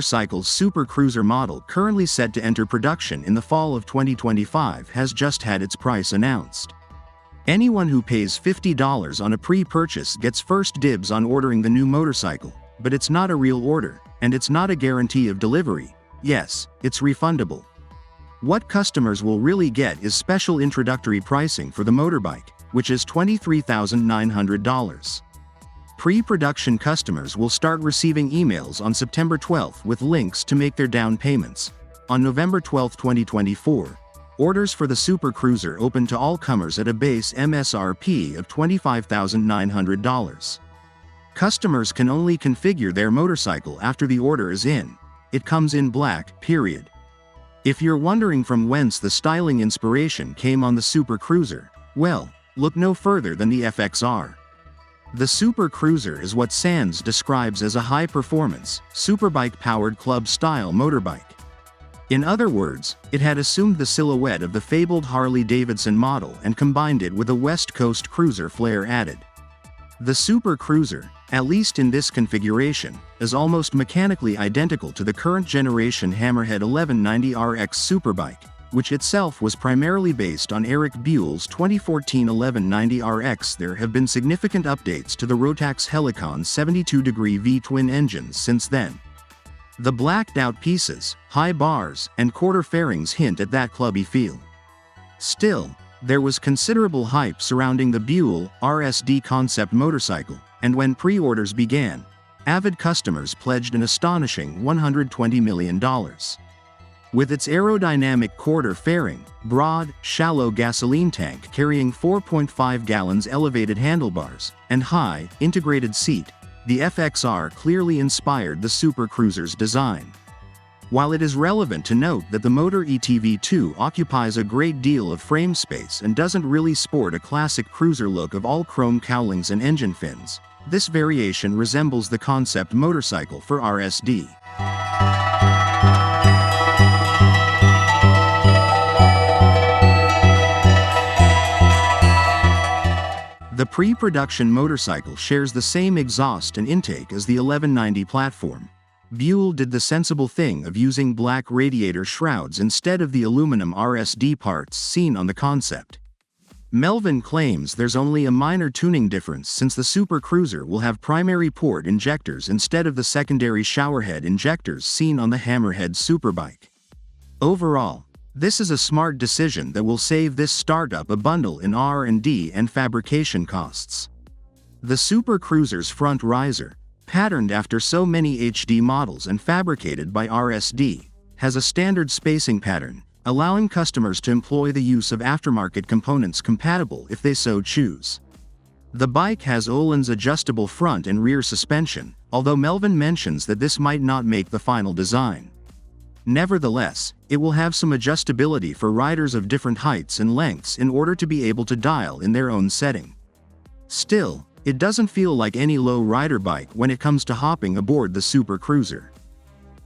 Motorcycle's Super Cruiser model, currently set to enter production in the fall of 2025, has just had its price announced. Anyone who pays $50 on a pre-purchase gets first dibs on ordering the new motorcycle, but it's not a real order, and it's not a guarantee of delivery. Yes, it's refundable. What customers will really get is special introductory pricing for the motorbike, which is $23,900. Pre-production customers will start receiving emails on September 12 with links to make their down payments. On November 12, 2024, orders for the Super Cruiser open to all comers at a base MSRP of $25,900. Customers can only configure their motorcycle after the order is in. It comes in black, period. If you're wondering from whence the styling inspiration came on the Super Cruiser, well, look no further than the FXR. The Super Cruiser is what Sands describes as a high-performance, Superbike-Powered club-style motorbike. In other words, it had assumed the silhouette of the fabled Harley-Davidson model and combined it with a West Coast cruiser flair added. The Super Cruiser, at least in this configuration, is almost mechanically identical to the current generation Hammerhead 1190RX Superbike, which itself was primarily based on Eric Buell's 2014 1190RX. There have been significant updates to the Rotax Helicon 72° V-twin engines since then. The blacked-out pieces, high bars, and quarter fairings hint at that clubby feel. Still, there was considerable hype surrounding the Buell RSD concept motorcycle, and when pre-orders began, avid customers pledged an astonishing $120 million. With its aerodynamic quarter fairing, broad, shallow gasoline tank carrying 4.5 gallons, elevated handlebars, and high, integrated seat, the FXR clearly inspired the Super Cruiser's design. While it is relevant to note that the Motor ETV2 occupies a great deal of frame space and doesn't really sport a classic cruiser look of all chrome cowlings and engine fins, this variation resembles the concept motorcycle for RSD. The pre-production motorcycle shares the same exhaust and intake as the 1190 platform. Buell did the sensible thing of using black radiator shrouds instead of the aluminum RSD parts seen on the concept. Melvin claims there's only a minor tuning difference since the Super Cruiser will have primary port injectors instead of the secondary showerhead injectors seen on the Hammerhead Superbike. Overall, this is a smart decision that will save this startup a bundle in R&D and fabrication costs. The Super Cruiser's front riser, patterned after so many HD models and fabricated by RSD, has a standard spacing pattern, allowing customers to employ the use of aftermarket components compatible if they so choose. The bike has Öhlins adjustable front and rear suspension, although Melvin mentions that this might not make the final design. Nevertheless, it will have some adjustability for riders of different heights and lengths in order to be able to dial in their own setting. Still, it doesn't feel like any low-rider bike when it comes to hopping aboard the Super Cruiser.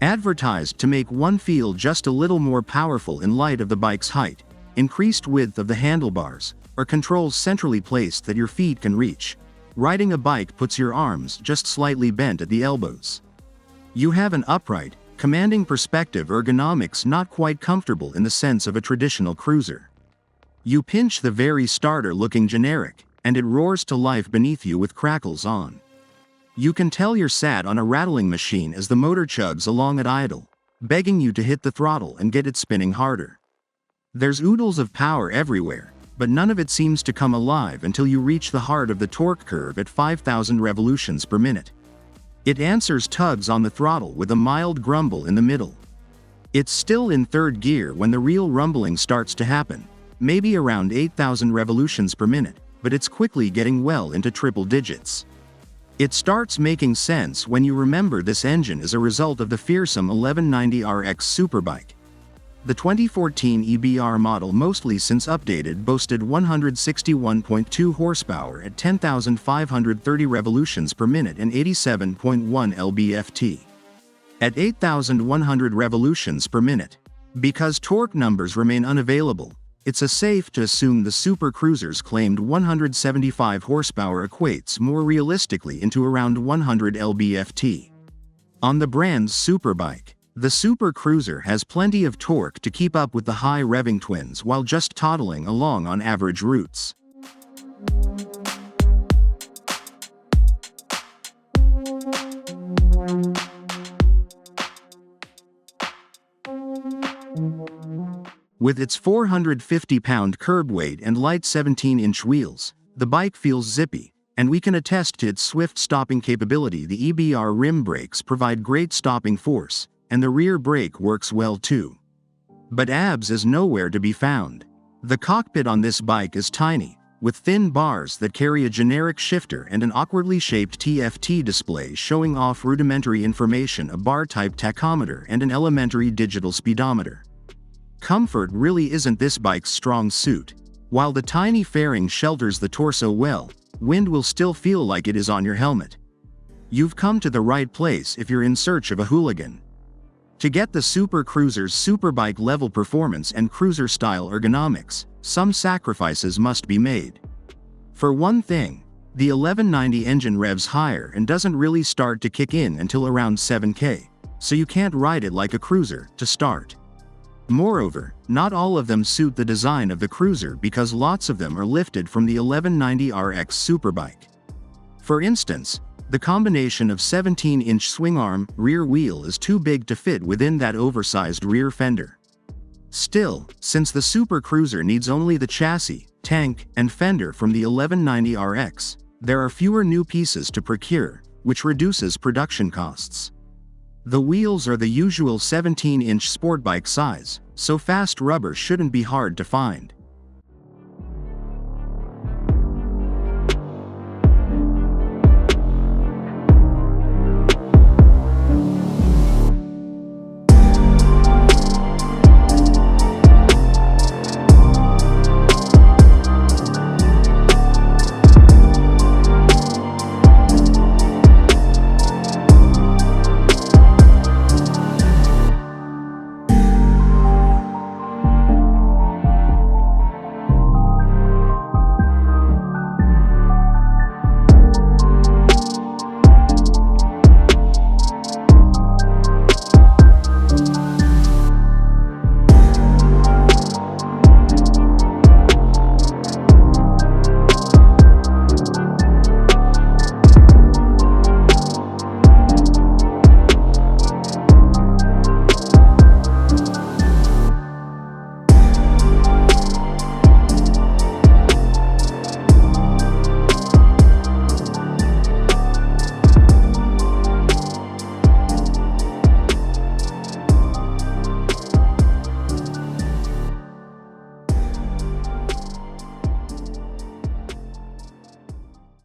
Advertised to make one feel just a little more powerful in light of the bike's height, increased width of the handlebars, or controls centrally placed that your feet can reach, riding a bike puts your arms just slightly bent at the elbows. You have an upright, commanding perspective, ergonomics not quite comfortable in the sense of a traditional cruiser. You pinch the very starter-looking generic, and it roars to life beneath you with crackles on. You can tell you're sat on a rattling machine as the motor chugs along at idle, begging you to hit the throttle and get it spinning harder. There's oodles of power everywhere, but none of it seems to come alive until you reach the heart of the torque curve at 5,000 revolutions per minute. It answers tugs on the throttle with a mild grumble in the middle. It's still in third gear when the real rumbling starts to happen, maybe around 8,000 revolutions per minute, but it's quickly getting well into triple digits. It starts making sense when you remember this engine is a result of the fearsome 1190RX Superbike. The 2014 EBR model, mostly since updated, boasted 161.2 horsepower at 10,530 revolutions per minute and 87.1 lb-ft. At 8,100 revolutions per minute. Because torque numbers remain unavailable, it's safe to assume the Super Cruiser's claimed 175 horsepower equates more realistically into around 100 lb-ft. On the brand's Superbike, the Super Cruiser has plenty of torque to keep up with the high revving twins while just toddling along on average routes. With its 450-pound curb weight and light 17-inch wheels, the bike feels zippy, and we can attest to its swift stopping capability. The EBR rim brakes provide great stopping force, and the rear brake works well too. But ABS is nowhere to be found. The cockpit on this bike is tiny, with thin bars that carry a generic shifter and an awkwardly shaped TFT display showing off rudimentary information, a bar-type tachometer and an elementary digital speedometer. Comfort really isn't this bike's strong suit. While the tiny fairing shelters the torso well, wind will still feel like it is on your helmet. You've come to the right place if you're in search of a hooligan. To get the Super Cruiser's Superbike level performance and cruiser-style ergonomics, some sacrifices must be made. For one thing, the 1190 engine revs higher and doesn't really start to kick in until around 7K, so you can't ride it like a cruiser to start. Moreover, not all of them suit the design of the cruiser because lots of them are lifted from the 1190RX Superbike. For instance, the combination of 17-inch swing-arm rear wheel is too big to fit within that oversized rear fender. Still, since the Super Cruiser needs only the chassis, tank, and fender from the 1190RX, there are fewer new pieces to procure, which reduces production costs. The wheels are the usual 17-inch sport bike size, so fast rubber shouldn't be hard to find.